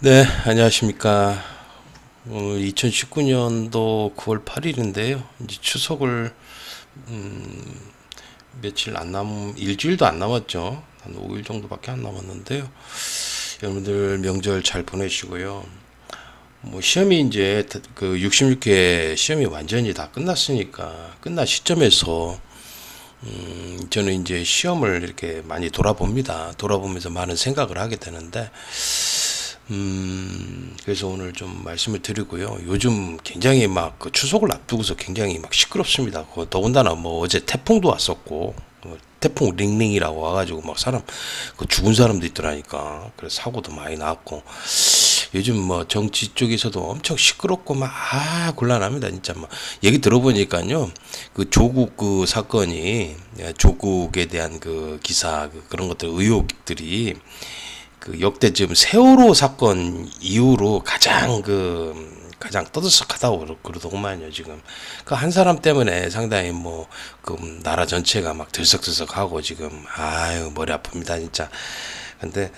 네, 안녕하십니까. 오늘 2019년도 9월 8일인데요. 이제 추석을 며칠 안 일주일도 안 남았죠. 한 5일 정도밖에 안 남았는데요. 여러분들 명절 잘 보내시고요. 뭐 시험이 이제 그 66회 시험이 완전히 다 끝났으니까 끝난 시점에서 저는 이제 시험을 이렇게 많이 돌아봅니다. 돌아보면서 많은 생각을 하게 되는데 그래서 오늘 좀 말씀을 드리고요. 요즘 굉장히 막 그 추석을 앞두고서 굉장히 막 시끄럽습니다. 더군다나 뭐 어제 태풍도 왔었고, 태풍 링링이라고 와가지고 막 사람, 그 죽은 사람도 있더라니까. 그래서 사고도 많이 났고, 요즘 뭐 정치 쪽에서도 엄청 시끄럽고 막, 곤란합니다. 진짜 막. 얘기 들어보니까요, 그 조국 그 사건이, 조국에 대한 그 기사, 그런 것들, 의혹들이, 그 역대 지금 세월호 사건 이후로 가장 떠들썩하다고 그러더구만요. 지금 그 한 사람 때문에 상당히 뭐 그 나라 전체가 막 들썩들썩하고 지금 아유 머리 아픕니다 진짜. 근데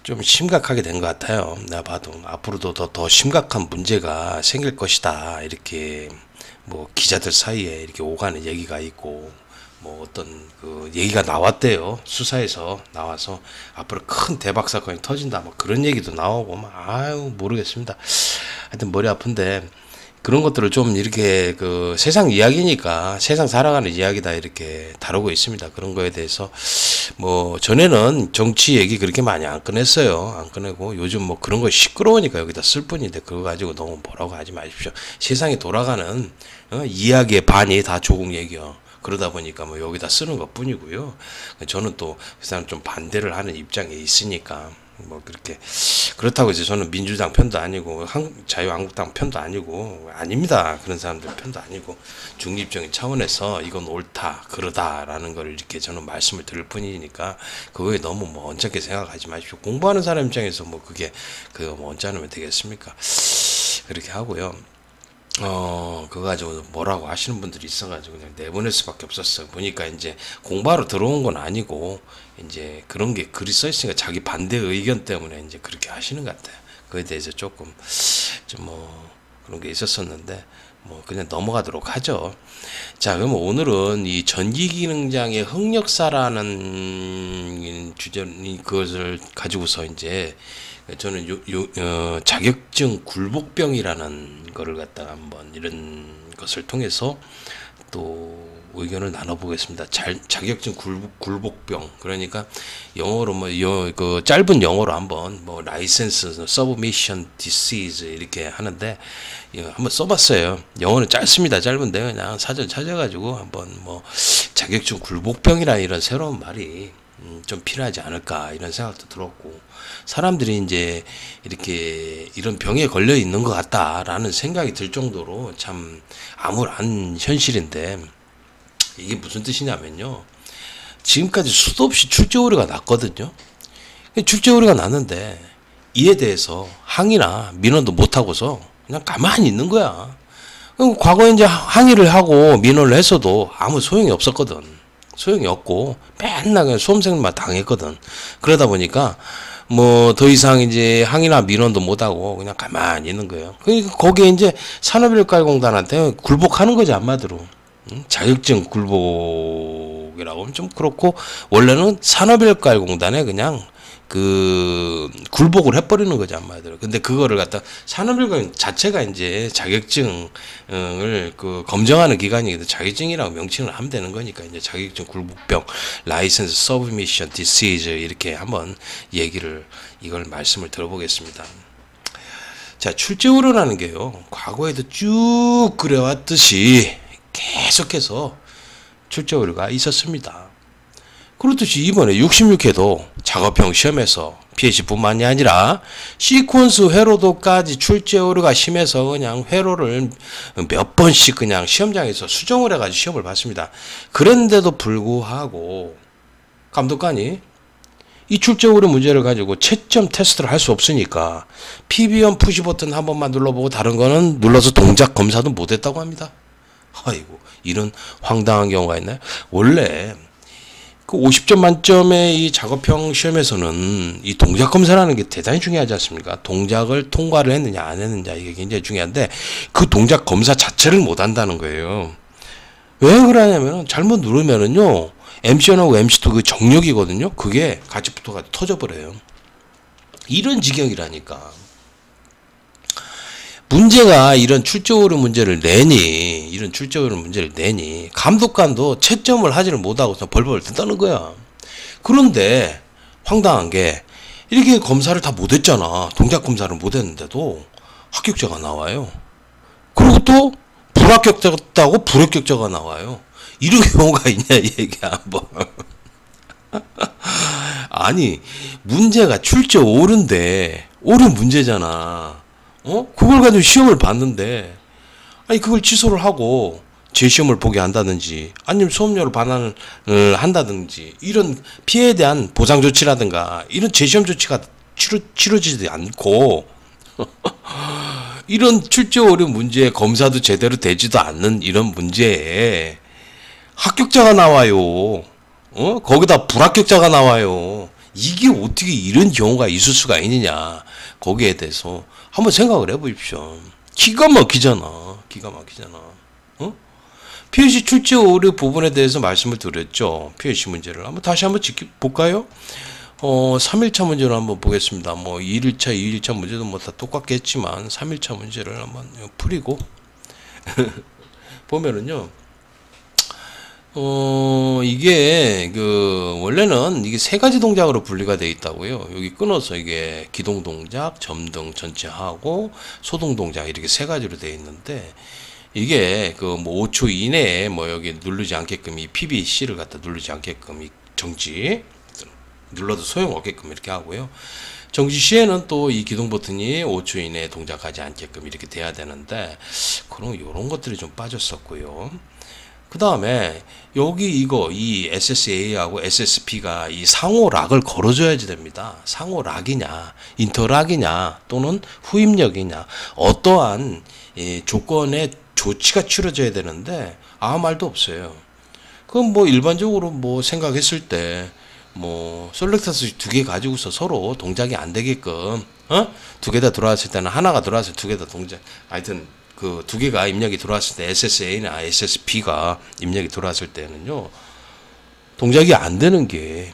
좀 심각하게 된 것 같아요. 내가 봐도 앞으로도 더 심각한 문제가 생길 것이다 이렇게 뭐 기자들 사이에 이렇게 오가는 얘기가 있고, 뭐 어떤 그 얘기가 나왔대요. 수사에서 나와서 앞으로 큰 대박 사건이 터진다 뭐 그런 얘기도 나오고 막 아유 모르겠습니다. 하여튼 머리 아픈데 그런 것들을 좀 이렇게 그 세상 이야기니까 세상 살아가는 이야기다 이렇게 다루고 있습니다. 그런 거에 대해서 뭐 전에는 정치 얘기 그렇게 많이 안 꺼냈어요. 안 꺼내고 요즘 뭐 그런 거 시끄러우니까 여기다 쓸 뿐인데 그거 가지고 너무 뭐라고 하지 마십시오. 세상이 돌아가는 이야기의 반이 다 조국 얘기요. 그러다 보니까 뭐 여기다 쓰는 것 뿐이고요. 저는 또 그 사람 좀 반대를 하는 입장에 있으니까 뭐 그렇게 그렇다고 이제 저는 민주당 편도 아니고 자유한국당 편도 아니고 아닙니다. 그런 사람들 편도 아니고 중립적인 차원에서 이건 옳다 그러다라는 걸 이렇게 저는 말씀을 드릴 뿐이니까 그거에 너무 뭐 언짢게 생각하지 마십시오. 공부하는 사람 입장에서 뭐 그게 뭐 언짢으면 되겠습니까? 그렇게 하고요. 그거 가지고 뭐라고 하시는 분들이 있어가지고 그냥 내보낼 수밖에 없었어요. 보니까 이제 공부하러 들어온 건 아니고, 이제 그런 게 글이 써 있으니까 자기 반대 의견 때문에 이제 그렇게 하시는 것 같아요. 그에 대해서 조금, 좀 뭐, 그런 게 있었었는데, 뭐, 그냥 넘어가도록 하죠. 자, 그러면 오늘은 이 전기기능장애 흑역사라는 주제니 그것을 가지고서 이제 저는 자격증 굴복병이라는 거를 갖다가 한번 이런 것을 통해서 또 의견을 나눠보겠습니다. 자격증 굴복병. 그러니까 영어로 그 짧은 영어로 한번 뭐 라이센스 서브미션 디시즈 이렇게 하는데 한번 써봤어요. 영어는 짧습니다. 짧은데 그냥 사전 찾아가지고 한번 뭐 자격증 굴복병이라는 이런 새로운 말이 좀 필요하지 않을까 이런 생각도 들었고, 사람들이 이제 이렇게 이런 병에 걸려 있는 것 같다라는 생각이 들 정도로 참 암울한 현실인데, 이게 무슨 뜻이냐면요, 지금까지 수도 없이 출제 오류가 났거든요. 출제 오류가 났는데 이에 대해서 항의나 민원도 못 하고서 그냥 가만히 있는 거야. 과거에 이제 항의를 하고 민원을 했어도 아무 소용이 없었거든. 소용이 없고 맨날 그냥 수험생만 당했거든. 그러다 보니까 뭐 더 이상 이제 항의나 민원도 못하고 그냥 가만히 있는 거예요. 그러니까 거기에 이제 산업일가공단한테 굴복하는 거지 한마디로. 자격증 굴복이라고 하면 좀 그렇고, 원래는 산업일가공단에 그냥 그 굴복을 해버리는 거지 한마디로. 근데 그거를 갖다 산업일관 자체가 이제 자격증을 그 검증하는 기관이기도 자격증이라고 명칭을 하면 되는 거니까 이제 자격증 굴복병, 라이센스 서브미션 디시즈 이렇게 한번 이걸 말씀을 들어보겠습니다. 자, 출제 오류라는 게요, 과거에도 쭉 그래왔듯이 계속해서 출제 오류가 있었습니다. 그렇듯이 이번에 66회도 작업형 시험에서 PH뿐만이 아니라 시퀀스 회로도까지 출제 오류가 심해서 그냥 회로를 몇 번씩 그냥 시험장에서 수정을 해가지고 시험을 봤습니다. 그런데도 불구하고 감독관이 이 출제 오류 문제를 가지고 채점 테스트를 할 수 없으니까 PB1 푸시 버튼 한 번만 눌러보고 다른 거는 눌러서 동작 검사도 못했다고 합니다. 아이고, 이런 황당한 경우가 있나요? 원래 그 50점 만점의 이 작업형 시험에서는 이 동작 검사라는 게 대단히 중요하지 않습니까? 동작을 통과를 했느냐 안 했느냐 이게 굉장히 중요한데 그 동작 검사 자체를 못 한다는 거예요. 왜 그러냐면은 잘못 누르면은요 MC1하고 MC2 그 정력이거든요. 그게 같이 붙어가지고 터져버려요. 이런 지경이라니까. 문제가 이런 출제 오류 문제를 내니 감독관도 채점을 하지를 못하고서 벌벌 뜬다는 거야. 그런데 황당한 게 이렇게 검사를 다 못했잖아. 동작 검사를 못했는데도 합격자가 나와요. 그리고 또 불합격자다고 불합격자가 나와요. 이런 경우가 있냐 이 얘기야 한번. 아니 문제가 출제 오류인데 오류 문제잖아. 그걸 가지고 시험을 봤는데, 아니, 그걸 취소를 하고, 재시험을 보게 한다든지, 아니면 수업료를 반환을 한다든지, 이런 피해에 대한 보상 조치라든가, 이런 재시험 조치가 치러지지 않고, 이런 출제 오류 문제에 검사도 제대로 되지도 않는 이런 문제에 합격자가 나와요. 거기다 불합격자가 나와요. 이게 어떻게 이런 경우가 있을 수가 있느냐. 거기에 대해서 한번 생각을 해보십시오. 기가 막히잖아. POC 출제 오류 부분에 대해서 말씀을 드렸죠. POC 문제를 다시 한번 볼까요? 3일차 문제를 한번 보겠습니다. 뭐 1일차, 2일차 문제도 뭐 다 똑같겠지만 3일차 문제를 한번 풀이고 보면은요. 이게 원래는 이게 세 가지 동작으로 분리가 되어 있다고요. 여기 끊어서 이게 기동 동작, 점등 전체 하고 소동 동작 이렇게 세 가지로 되어 있는데 이게 뭐 5초 이내에 뭐 여기 누르지 않게끔 이 PBC를 갖다 누르지 않게끔 이 정지 눌러도 소용없게끔 이렇게 하고요. 정지 시에는 또 이 기동 버튼이 5초 이내에 동작하지 않게끔 이렇게 돼야 되는데 그런 요런 것들이 좀 빠졌었고요. 그 다음에 여기 이 SSA하고 SSP가 이 상호 락을 걸어줘야지 됩니다. 상호 락이냐, 인터락이냐, 또는 후입력이냐, 어떠한 조건의 조치가 치러져야 되는데 아무 말도 없어요. 그럼 뭐 일반적으로 뭐 생각했을 때 뭐 셀렉터스 두 개 가지고서 서로 동작이 안 되게끔 두 개 다 들어왔을 때는 하나가 들어왔을 때 두 개 다 동작, 하여튼 그 두 개가 입력이 들어왔을 때 SSA나 SSP가 입력이 들어왔을 때는요 동작이 안 되는 게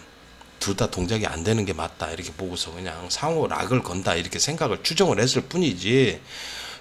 둘 다 동작이 안 되는 게 맞다 이렇게 보고서 그냥 상호 락을 건다 이렇게 생각을 추정을 했을 뿐이지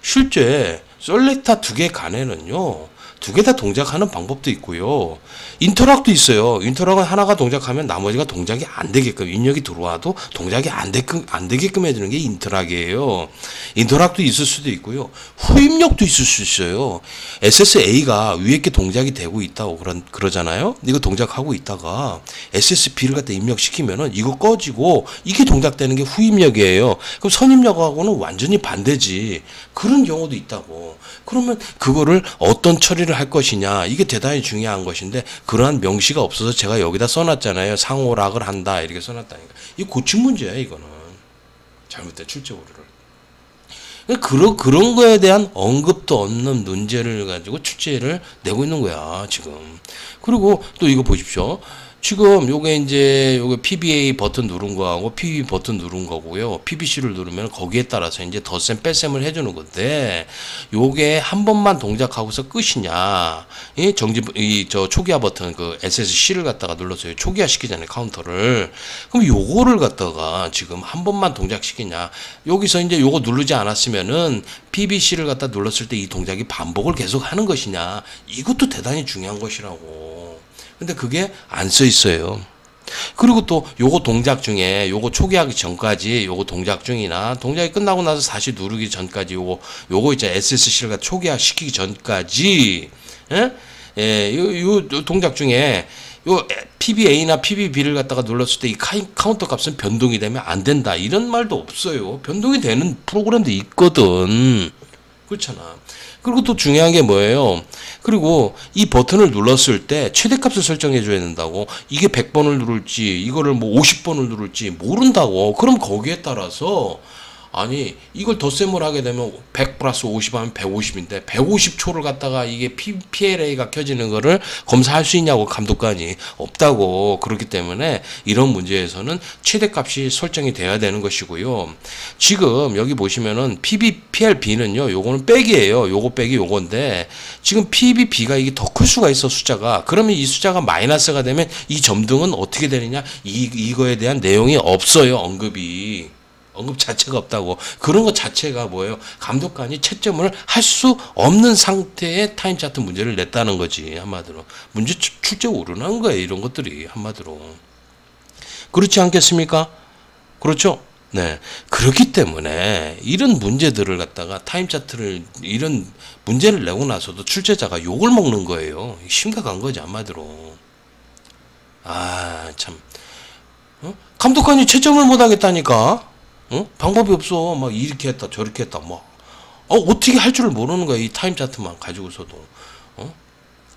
실제 셀렉터 두 개 간에는요 두 개 다 동작하는 방법도 있고요. 인터락도 있어요. 인터락은 하나가 동작하면 나머지가 동작이 안 되게끔 입력이 들어와도 동작이 안 되게끔 해주는 게 인터락이에요. 인터락도 있을 수도 있고요. 후입력도 있을 수 있어요. SSA가 위에 게 동작이 되고 있다고 그러잖아요. 이거 동작하고 있다가 SSB를 갖다 입력시키면은 이거 꺼지고 이게 동작되는 게 후입력이에요. 그럼 선입력하고는 완전히 반대지. 그런 경우도 있다고. 그러면 그거를 어떤 처리를 할 것이냐 이게 대단히 중요한 것인데 그러한 명시가 없어서 제가 여기다 써놨잖아요. 상호락을 한다 이렇게 써놨다니까. 이 고침 문제야 이거는. 잘못된 출제 오류를. 그런 거에 대한 언급도 없는 문제를 가지고 출제를 내고 있는 거야 지금. 그리고 또 이거 보십시오. 지금 요게 이제 요게 PBA 버튼 누른 거하고 PB 버튼 누른 거고요. PBC를 누르면 거기에 따라서 이제 덧셈 뺄셈을 해주는 건데 요게 한 번만 동작하고서 끝이냐? 이 저 초기화 버튼 그 SSC를 갖다가 눌러서 초기화 시키잖아요 카운터를. 그럼 요거를 갖다가 지금 한 번만 동작시키냐? 여기서 이제 요거 누르지 않았으면은 PBC를 갖다 눌렀을 때 이 동작이 반복을 계속 하는 것이냐? 이것도 대단히 중요한 것이라고. 근데 그게 안 써 있어요. 그리고 또 요거 동작 중에 요거 초기화하기 전까지 요거 동작 중이나 동작이 끝나고 나서 다시 누르기 전까지 요거 이제 SSC를 갖다 초기화 시키기 전까지 요 동작 중에 요 PBA나 PBB를 갖다가 눌렀을 때 이 카운터 값은 변동이 되면 안 된다. 이런 말도 없어요. 변동이 되는 프로그램도 있거든. 그렇잖아. 그리고 또 중요한 게 뭐예요? 그리고 이 버튼을 눌렀을 때 최대값을 설정해 줘야 된다고. 이게 100번을 누를지 이거를 뭐 50번을 누를지 모른다고. 그럼 거기에 따라서 아니 이걸 덧셈을 하게 되면 100 플러스 50 하면 150인데 150초를 갖다가 이게 PLA가 켜지는 거를 검사할 수 있냐고 감독관이 없다고. 그렇기 때문에 이런 문제에서는 최대값이 설정이 돼야 되는 것이고요. 지금 여기 보시면은 PLB는요 요거는 백이에요. 요거 백이 요건데 지금 PB가 이게 더 클 수가 있어 숫자가. 그러면 이 숫자가 마이너스가 되면 이 점등은 어떻게 되느냐, 이거에 대한 내용이 없어요. 언급 자체가 없다고. 그런 것 자체가 뭐예요? 감독관이 채점을 할 수 없는 상태의 타임 차트 문제를 냈다는 거지. 한마디로 문제 출제 오르는 거예요. 이런 것들이 한마디로. 그렇지 않겠습니까? 그렇죠? 네. 그렇기 때문에 이런 문제들을 갖다가 타임 차트를 이런 문제를 내고 나서도 출제자가 욕을 먹는 거예요. 심각한 거지 한마디로. 아 참. 감독관이 채점을 못 하겠다니까. 방법이 없어. 막 이렇게 했다 저렇게 했다 뭐 어떻게 할 줄을 모르는 거야. 이 타임 차트만 가지고서도.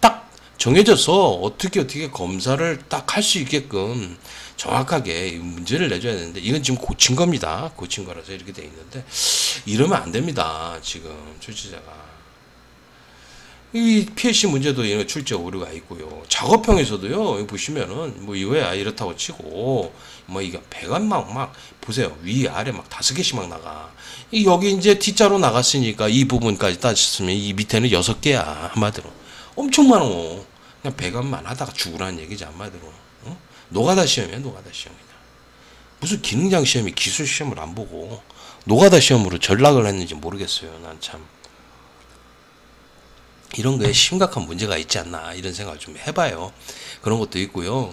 딱 정해져서 어떻게 검사를 딱 할 수 있게끔 정확하게 문제를 내줘야 되는데 이건 지금 고친 겁니다. 고친 거라서 이렇게 돼 있는데 이러면 안 됩니다. 지금 출제자가. 이 PLC 문제도 이런 출제 오류가 있고요. 작업형에서도요. 여기 보시면은 뭐 이거야 이렇다고 치고 뭐 이거 배가 막 보세요. 위 아래 막 5개씩 막 나가. 여기 이제 T자로 나갔으니까 이 부분까지 따졌으면 이 밑에는 6개야 한마디로. 엄청 많어. 그냥 배관만 하다가 죽으라는 얘기지 한마디로. 노가다 시험이야 노가다 시험이냐. 무슨 기능장 시험이 기술 시험을 안 보고 노가다 시험으로 전락을 했는지 모르겠어요. 난 참. 이런 거에 심각한 문제가 있지 않나 이런 생각을 좀 해봐요. 그런 것도 있고요.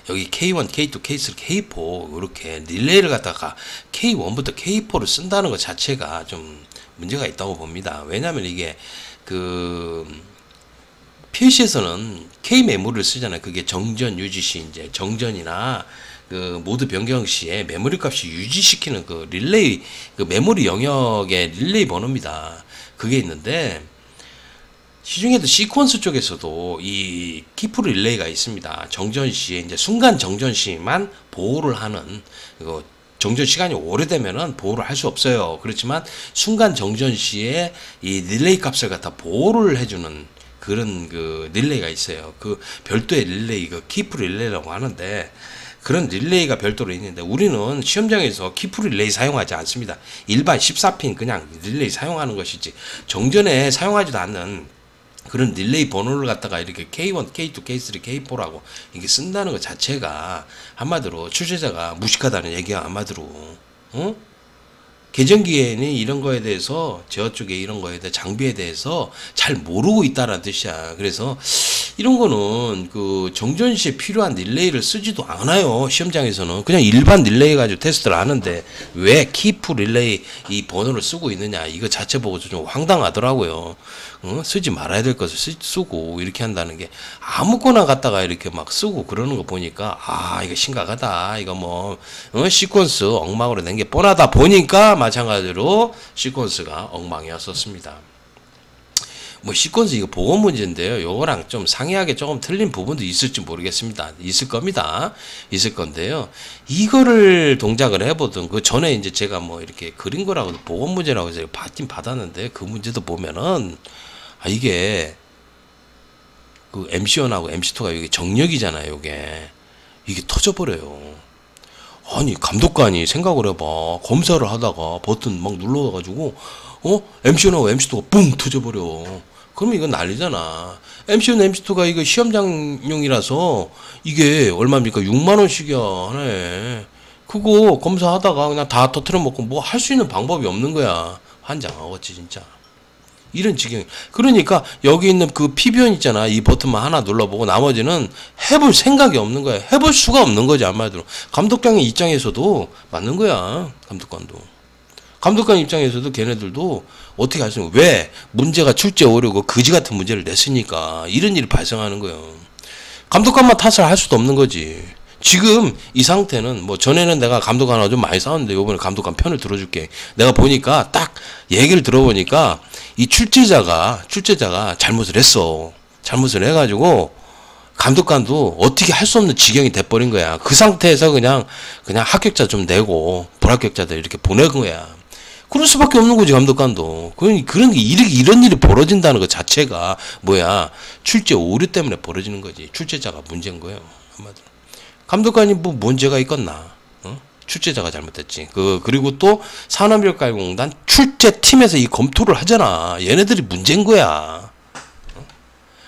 여기 K1, K2, K3, K4 이렇게 릴레이를 갖다가 K1부터 K4를 쓴다는 것 자체가 좀 문제가 있다고 봅니다. 왜냐하면 이게 그 PLC에서는 K 메모리를 쓰잖아요. 그게 정전 유지시 이제 정전이나 그 모드 변경 시에 메모리 값이 유지시키는 그 릴레이 그 메모리 영역의 릴레이 번호입니다. 그게 있는데 시중에도 시퀀스 쪽에서도 이 키프 릴레이가 있습니다. 정전 시에 이제 순간 정전 시만 보호를 하는 이거 정전 시간이 오래되면은 보호를 할 수 없어요. 그렇지만 순간 정전 시에 이 릴레이 값을 갖다 보호를 해주는 그런 그 릴레이가 있어요. 그 별도의 릴레이, 그 키프 릴레이라고 하는데 그런 릴레이가 별도로 있는데 우리는 시험장에서 키프 릴레이 사용하지 않습니다. 일반 14핀 그냥 릴레이 사용하는 것이지 정전에 사용하지도 않는 그런 릴레이 번호를 갖다가 이렇게 K1, K2, K3, K4라고 이게 쓴다는 것 자체가 한마디로 출제자가 무식하다는 얘기야 한마디로. 계정기에는 이런 거에 대해서 제어 쪽에 이런 거에 대해 장비에 대해서 잘 모르고 있다는 뜻이야. 그래서 이런 거는 그 정전 시에 필요한 릴레이를 쓰지도 않아요. 시험장에서는 그냥 일반 릴레이 가지고 테스트를 하는데 왜 키프 릴레이 이 번호를 쓰고 있느냐 이거 자체 보고서 좀 황당하더라고요. 쓰지 말아야 될 것을 쓰고 이렇게 한다는 게 아무거나 갖다가 이렇게 막 쓰고 그러는 거 보니까 아 이거 심각하다. 이거 뭐 시퀀스 엉망으로 낸 게 뻔하다 보니까 마찬가지로 시퀀스가 엉망이었었습니다. 뭐 시퀀스 이거 보건 문제인데요. 요거랑 좀 상이하게 조금 틀린 부분도 있을지 모르겠습니다. 있을 겁니다. 있을 건데요. 이거를 동작을 해보던 그 전에 이제 제가 뭐 이렇게 그린 거라고 보건 문제라고 해서 받긴 받았는데 그 문제도 보면은 아 이게 그 MC1하고 MC2가 이게 정력이잖아요. 이게 터져버려요. 아니 감독관이 생각을 해봐. 검사를 하다가 버튼 막 눌러가지고 MC1하고 MC2가 뿡 터져버려. 그러면 이건 난리잖아. MC1, MC2가 이거 시험장용이라서 이게 얼마입니까? 6만원씩이야 하나에. 그거 검사하다가 그냥 다 터트려 먹고 뭐 할 수 있는 방법이 없는 거야. 환장하겠지 진짜. 이런 지경. 그러니까 여기 있는 그 피변 있잖아. 이 버튼만 하나 눌러보고 나머지는 해볼 생각이 없는 거야. 해볼 수가 없는 거지 한마디로. 감독장의 입장에서도 맞는 거야. 감독관 입장에서도 걔네들도 어떻게 할 수 있는 거야. 왜? 문제가 출제 오류고 거지 같은 문제를 냈으니까 이런 일이 발생하는 거예요. 감독관만 탓을 할 수도 없는 거지. 지금 이 상태는 뭐 전에는 내가 감독관하고 좀 많이 싸웠는데 이번에 감독관 편을 들어줄게. 내가 보니까 딱 얘기를 들어보니까 이 출제자가 잘못을 했어. 잘못을 해가지고 감독관도 어떻게 할 수 없는 지경이 돼버린 거야. 그 상태에서 그냥 합격자 좀 내고 불합격자들 이렇게 보낸 거야. 그럴 수밖에 없는 거지, 감독관도. 그런 게 이런 일이 벌어진다는 것 자체가 뭐야, 출제 오류 때문에 벌어지는 거지. 출제자가 문제인 거예요. 한마디로. 감독관이 뭐 문제가 있겠나? 어? 출제자가 잘못했지. 그리고 또 산업일가공단 출제팀에서 이 검토를 하잖아. 얘네들이 문제인 거야.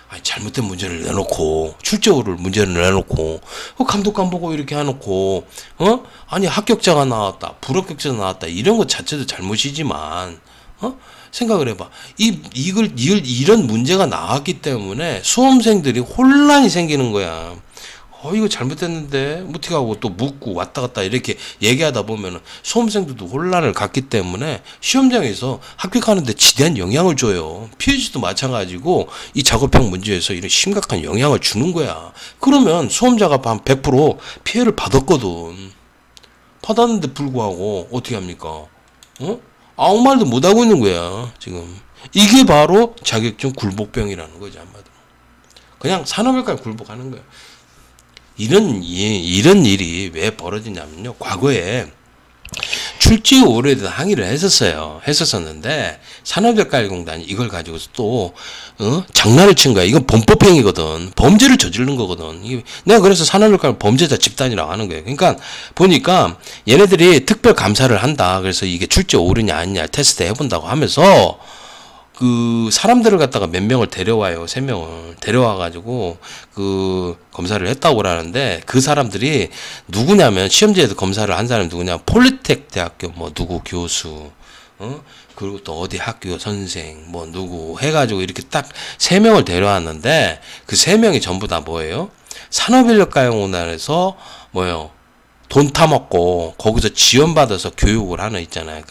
아니, 잘못된 문제를 내놓고, 출제 오류를 문제를 내놓고, 감독관 보고 이렇게 해놓고, 아니, 합격자가 나왔다, 불합격자가 나왔다, 이런 것 자체도 잘못이지만, 생각을 해봐. 이런 문제가 나왔기 때문에 수험생들이 혼란이 생기는 거야. 이거 잘못됐는데 어떻게 하고 또 묻고 왔다 갔다 이렇게 얘기하다 보면은 수험생들도 혼란을 갖기 때문에 시험장에서 합격하는데 지대한 영향을 줘요. PhD도 마찬가지고 이 작업형 문제에서 이런 심각한 영향을 주는 거야. 그러면 수험자가 한 100% 피해를 받았거든. 받았는데 불구하고 어떻게 합니까? 아무 말도 못하고 있는 거야, 지금. 이게 바로 자격증 굴복병이라는 거지, 한마디로. 그냥 산업일까지 굴복하는 거야. 이런 일이 왜 벌어지냐면요. 과거에 출제 오류에 대해서 항의를 했었었는데 산업일가공단이 이걸 가지고서 또 장난을 친 거야. 이건 범법행위거든. 범죄를 저지르는 거거든. 내가 그래서 산업일가 범죄자 집단이라고 하는 거예요. 그러니까 보니까 얘네들이 특별 감사를 한다. 그래서 이게 출제 오류냐 아니냐 테스트 해본다고 하면서 그 사람들을 갖다가 몇 명을 데려와요. 3명을 데려와가지고 그 검사를 했다고 그러는데 그 사람들이 누구냐면 시험지에도 검사를 한 사람이 누구냐, 폴리텍 대학교 뭐 누구 교수, 그리고 또 어디 학교 선생 뭐 누구 해가지고 이렇게 딱 3명을 데려왔는데 그 3명이 전부 다 뭐예요? 산업인력가용공단에서 뭐예요? 돈 타먹고 거기서 지원받아서 교육을 하는 있잖아요.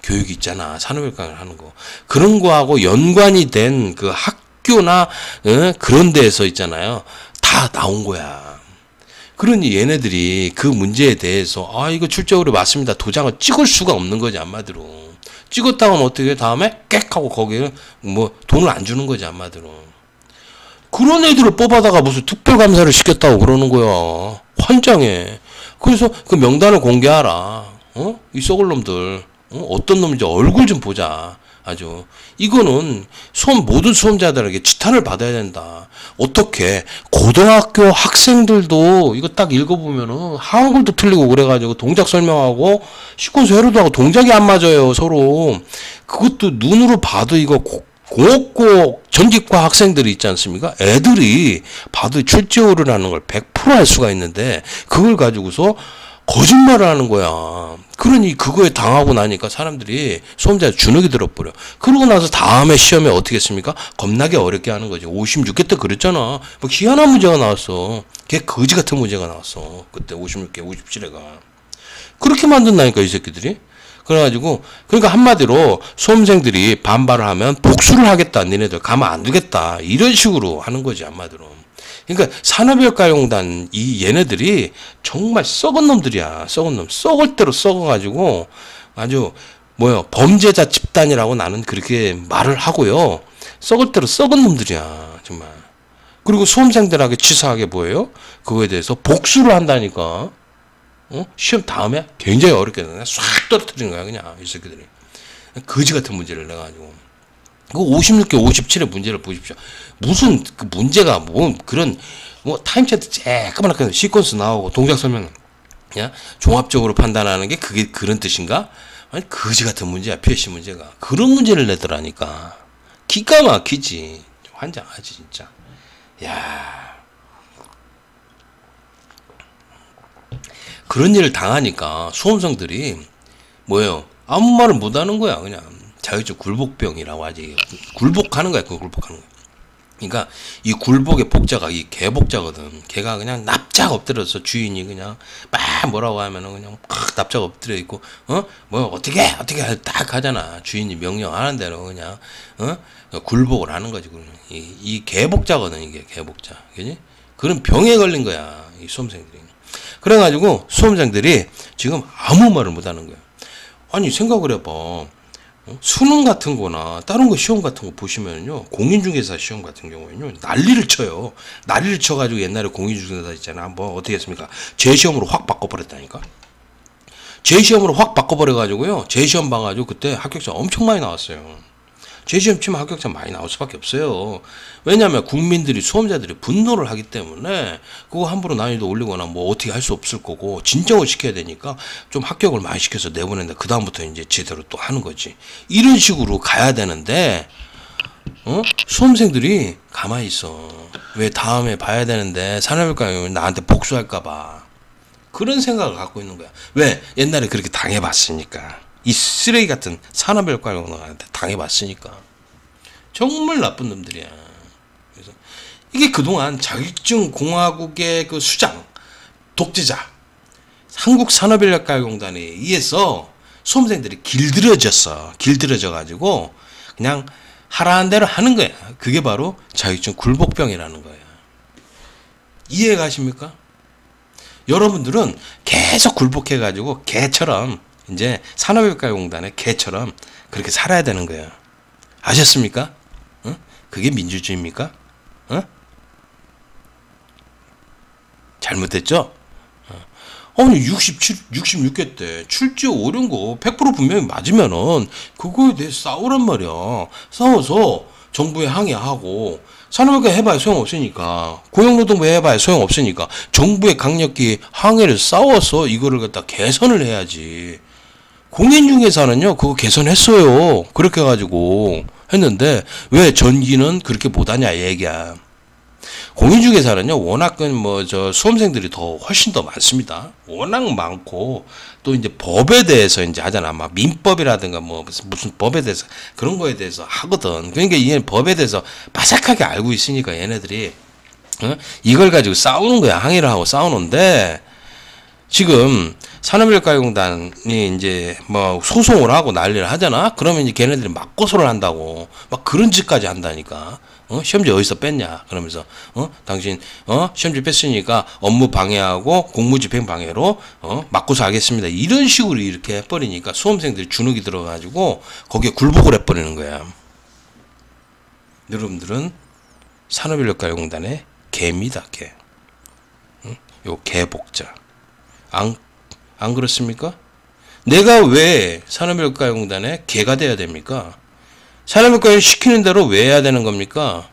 교육이 있잖아. 산업일강을 하는 거. 그런 거하고 연관이 된 그 학교나 그런 데에서 있잖아요. 다 나온 거야. 그러니 얘네들이 그 문제에 대해서 이거 출제 오류 맞습니다. 도장을 찍을 수가 없는 거지, 한마디로. 찍었다가는 어떻게 해? 다음에 꽥 하고 거기에 뭐 돈을 안 주는 거지, 한마디로. 그런 애들을 뽑아다가 무슨 특별감사를 시켰다고 그러는 거야. 환장해. 그래서 그 명단을 공개하라. 이 썩을 놈들. 어떤 놈인지 얼굴 좀 보자. 아주 이거는 모든 수험자들에게 지탄을 받아야 된다. 어떻게 고등학교 학생들도 이거 딱 읽어보면은 한글도 틀리고 그래가지고 동작 설명하고 시퀀스 회로도 하고 동작이 안 맞아요, 서로. 그것도 눈으로 봐도 이거 공업고 전기과 학생들이 있지 않습니까? 애들이 봐도 출제 오류라는 걸 100% 할 수가 있는데 그걸 가지고서 거짓말을 하는 거야. 그러니 그거에 당하고 나니까 사람들이 수험자에 주눅이 들어버려. 그러고 나서 다음에 시험에 어떻게 했습니까? 겁나게 어렵게 하는 거지. 56개 때 그랬잖아. 뭐 희한한 문제가 나왔어. 걔 거지 같은 문제가 나왔어. 그때 56개, 57회가. 그렇게 만든다니까, 이 새끼들이. 그래가지고, 그러니까 한마디로 수험생들이 반발을 하면 복수를 하겠다. 니네들 가만 안 두겠다. 이런 식으로 하는 거지, 한마디로. 그러니까 산업일가공단 얘네들이 정말 썩은 놈들이야. 썩은 놈. 썩을 대로 썩어가지고 아주 범죄자 집단이라고 나는 그렇게 말을 하고요. 썩을 대로 썩은 놈들이야. 정말. 그리고 수험생들에게 치사하게 뭐예요? 그거에 대해서 복수를 한다니까. 시험 다음에 굉장히 어렵게 싹 떨어뜨리는 거야. 그냥 이 새끼들이. 거지 같은 문제를 내가지고. 그 56개, 57의 문제를 보십시오. 무슨 그 문제가 그런 타임차트 쬐까만하게 시퀀스 나오고 동작 설명, 야 종합적으로 판단하는 게 그게 그런 뜻인가? 아니 거지 같은 문제야. PhD 문제가 그런 문제를 내더라니까. 기가 막히지. 환장하지 진짜. 야 그런 일을 당하니까 수험생들이 아무 말을 못하는 거야. 그냥. 자격증 굴복병이라고 하지. 굴복하는 거야. 그 굴복하는 거야. 그러니까 이 굴복의 복자가 이 개복자거든. 개가 그냥 납작 엎드려서 주인이 그냥 막 뭐라고 하면은 그냥 막 납작 엎드려 있고 어떻게 딱 하잖아. 주인이 명령하는 대로 그냥 굴복을 하는 거지. 이 개복자거든. 이게 개복자. 그지? 그런 병에 걸린 거야. 이 수험생들이. 그래가지고 수험생들이 지금 아무 말을 못 하는 거야. 아니 생각을 해봐. 수능 같은 거나 다른 거 시험 같은 거 보시면요, 공인중개사 시험 같은 경우에는요 난리를 쳐요. 난리를 쳐가지고 옛날에 공인중개사 있잖아, 한번 어떻게 했습니까? 재시험으로 확 바꿔버렸다니까. 재시험으로 확 바꿔버려가지고요, 재시험 봐가지고 그때 합격자 엄청 많이 나왔어요. 재시험 치면 합격자 많이 나올 수밖에 없어요. 왜냐하면 국민들이, 수험자들이 분노를 하기 때문에 그거 함부로 난이도 올리거나 뭐 어떻게 할 수 없을 거고, 진정을 시켜야 되니까 좀 합격을 많이 시켜서 내보낸다. 그 다음부터 이제 제대로 또 하는 거지. 이런 식으로 가야 되는데 수험생들이 가만히 있어. 왜 다음에 봐야 되는데 산업일과 나한테 복수할까봐 그런 생각을 갖고 있는 거야. 왜? 옛날에 그렇게 당해봤으니까. 이 쓰레기 같은 산업일과한테 당해봤으니까. 정말 나쁜 놈들이야. 그래서 이게 그동안 자격증 공화국의 그 수장, 독재자, 한국산업인력가공단에 의해서 수험생들이 길들여져 가지고 그냥 하라는 대로 하는 거야. 그게 바로 자격증 굴복병이라는 거야. 이해 가십니까? 여러분들은 계속 굴복해 가지고 개처럼, 이제 산업인력가공단의 개처럼 그렇게 살아야 되는 거예요. 아셨습니까? 그게 민주주의입니까? 잘못됐죠? 아니 66회 때 출제 옳은 거 100% 분명히 맞으면은 그거에 대해 싸우란 말이야. 싸워서 정부에 항의하고, 산업인과 해봐야 소용없으니까, 고용노동부 해봐야 소용없으니까 정부에 강력히 항의를 싸워서 이거를 갖다 개선을 해야지. 공인중개사는요 그거 개선했어요. 그렇게 해가지고 했는데 왜 전기는 그렇게 못하냐 얘기야. 공인중개사는요 워낙 수험생들이 더 훨씬 더 많습니다. 워낙 많고, 또 이제 법에 대해서 이제 하잖아. 막 민법이라든가 무슨 법에 대해서 그런 거에 대해서 하거든. 그러니까 얘 법에 대해서 바삭하게 알고 있으니까 얘네들이 이걸 가지고 싸우는 거야. 항의를 하고 싸우는데, 지금 산업인력가공단이 이제 소송을 하고 난리를 하잖아. 그러면 이제 걔네들이 막 고소를 한다고, 막 그런 짓까지 한다니까. 시험지 어디서 뺐냐 그러면서 당신 시험지 뺐으니까 업무 방해하고 공무집행 방해로 맞고소하겠습니다. 이런 식으로 이렇게 해버리니까 수험생들이 주눅이 들어가지고 거기에 굴복을 해버리는 거야. 여러분들은 산업인력가공단의 개입니다. 개. 요 개복자. 안 그렇습니까? 내가 왜 산업인력가공단의 개가 돼야 됩니까? 산업인력가를 시키는 대로 왜 해야 되는 겁니까?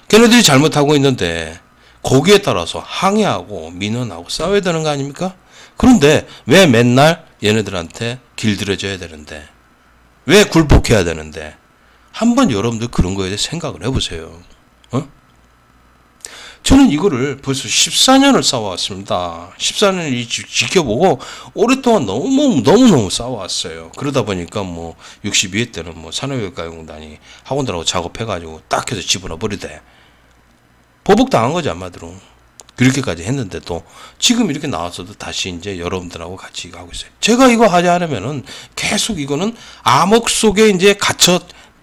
걔네들이 잘못하고 있는데 거기에 따라서 항의하고 민원하고 싸워야 되는 거 아닙니까? 그런데 왜 맨날 얘네들한테 길들여져야 되는데, 왜 굴복해야 되는데, 한번 여러분들 그런 거에 대해 생각을 해보세요. 저는 이거를 벌써 14년을 싸워왔습니다. 14년을 지켜보고 오랫동안 너무너무 싸워왔어요. 그러다 보니까 62회 때는 산업인력가공단이 학원들하고 작업해가지고 딱 해서 집어넣어버리대. 보복당한 거지, 한마디로. 그렇게까지 했는데도 지금 이렇게 나와서도 다시 이제 여러분들하고 같이 하고 있어요. 제가 이거 하지 않으면은 계속 이거는 암흑 속에 이제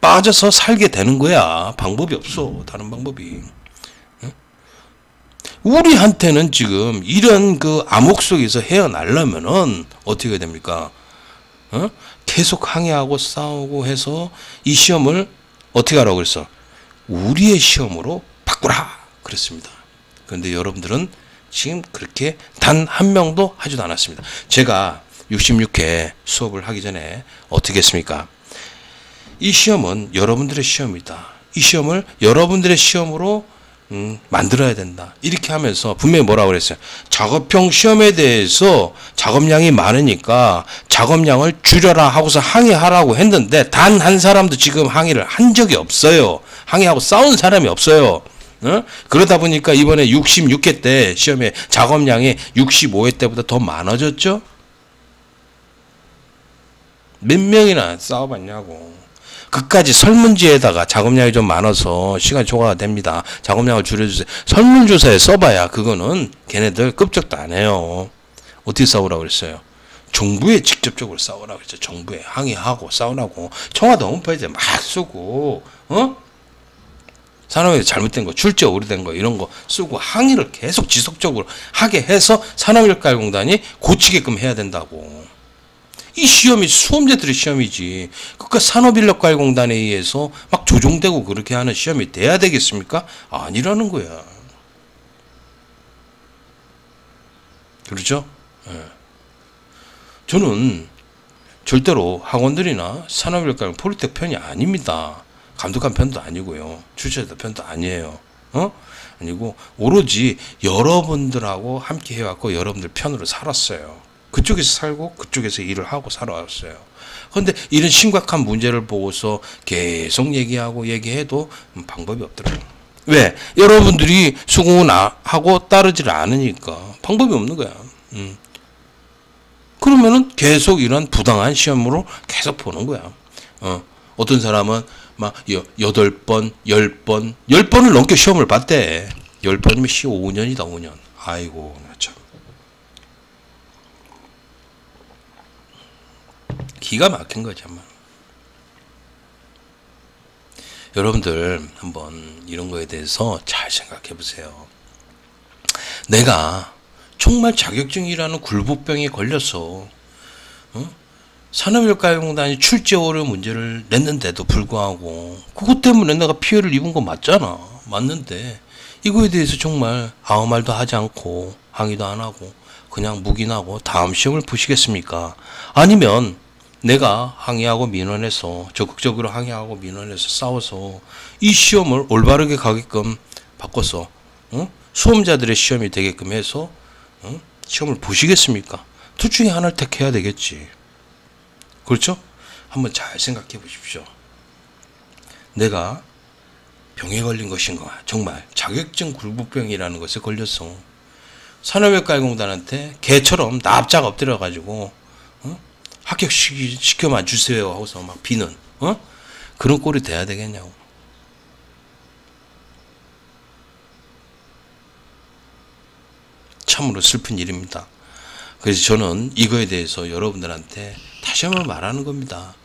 빠져서 살게 되는 거야. 방법이 없어. 다른 방법이. 우리한테는 지금 이런 그 암흑 속에서 헤어나려면은 어떻게 해야 됩니까? 계속 항의하고 싸우고 해서 이 시험을 어떻게 하라고 그랬어? 우리의 시험으로 바꾸라 그랬습니다. 그런데 여러분들은 지금 그렇게 단 한 명도 하지도 않았습니다. 제가 66회 수업을 하기 전에 어떻게 했습니까? 이 시험은 여러분들의 시험이다. 이 시험을 여러분들의 시험으로 만들어야 된다. 이렇게 하면서 분명히 뭐라고 그랬어요? 작업형 시험에 대해서 작업량이 많으니까 작업량을 줄여라 하고서 항의하라고 했는데 단 한 사람도 지금 항의를 한 적이 없어요. 항의하고 싸운 사람이 없어요. 그러다 보니까 이번에 66회 때 시험에 작업량이 65회 때보다 더 많아졌죠? 몇 명이나 싸워봤냐고. 그까지 설문지에다가 작업량이 좀 많아서 시간이 초과가 됩니다. 작업량을 줄여주세요. 설문조사에 써봐야 그거는 걔네들 끔찍도 안 해요. 어떻게 싸우라고 그랬어요? 정부에 직접적으로 싸우라고 그랬죠. 정부에 항의하고 싸우라고. 청와대 홈페이지에 막 쓰고 산업에 잘못된 거, 출제 오래된 거 이런 거 쓰고 항의를 계속 지속적으로 하게 해서 산업인력가공단이 고치게끔 해야 된다고. 이 시험이 수험자들의 시험이지. 그러니까 산업인력관리공단에 의해서 막 조종되고 그렇게 하는 시험이 돼야 되겠습니까? 아니라는 거야. 그렇죠? 예. 저는 절대로 학원들이나 산업인력관리 폴리텍 편이 아닙니다. 감독한 편도 아니고요. 출제자 편도 아니에요. 아니고 오로지 여러분들하고 함께 해왔고 여러분들 편으로 살았어요. 그쪽에서 살고 그쪽에서 일을 하고 살아왔어요. 그런데 이런 심각한 문제를 보고서 계속 얘기해도 방법이 없더라고요. 왜? 여러분들이 수긍을 하고 따르질 않으니까 방법이 없는 거야. 그러면은 계속 이런 부당한 시험으로 계속 보는 거야. 어떤 사람은 막 8번, 10번, 10번을 넘게 시험을 봤대. 10번이면 15년이다, 5년. 아이고, 참. 기가 막힌 거지, 정말. 여러분들 한번 이런 거에 대해서 잘 생각해 보세요. 내가 정말 자격증이라는 굴복병에 걸려서 산업인력관리공단이 출제 오류 문제를 냈는데도 불구하고 그것 때문에 내가 피해를 입은 거 맞잖아. 맞는데 이거에 대해서 정말 아무 말도 하지 않고 항의도 안 하고 그냥 묵인하고 다음 시험을 보시겠습니까? 아니면 내가 항의하고 민원해서 적극적으로 항의하고 민원해서 싸워서 이 시험을 올바르게 가게끔 바꿔서 수험자들의 시험이 되게끔 해서 시험을 보시겠습니까? 둘 중에 하나를 택해야 되겠지. 그렇죠? 한번 잘 생각해 보십시오. 내가 병에 걸린 것인가? 정말 자격증 굴복병이라는 것에 걸려서 산업인력관리공단한테 개처럼 납작 엎드려 가지고 합격시켜만 주세요 하고서 막 비는 그런 꼴이 돼야 되겠냐고. 참으로 슬픈 일입니다. 그래서 저는 이거에 대해서 여러분들한테 다시 한번 말하는 겁니다.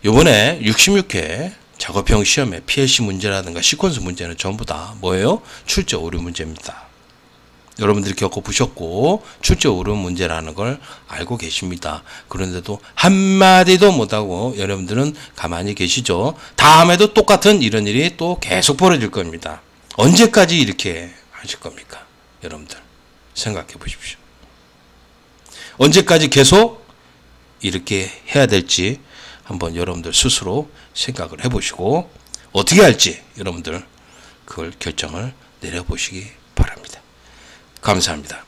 이번에 66회 작업형 시험의 PLC 문제라든가 시퀀스 문제는 전부 다 뭐예요? 출제 오류 문제입니다. 여러분들이 겪어보셨고 출제 오류 문제라는 걸 알고 계십니다. 그런데도 한마디도 못하고 여러분들은 가만히 계시죠. 다음에도 똑같은 이런 일이 또 계속 벌어질 겁니다. 언제까지 이렇게 하실 겁니까? 여러분들 생각해 보십시오. 언제까지 계속 이렇게 해야 될지 한번 여러분들 스스로 생각을 해보시고 어떻게 할지 여러분들 그걸 결정을 내려보시기 바랍니다. 감사합니다.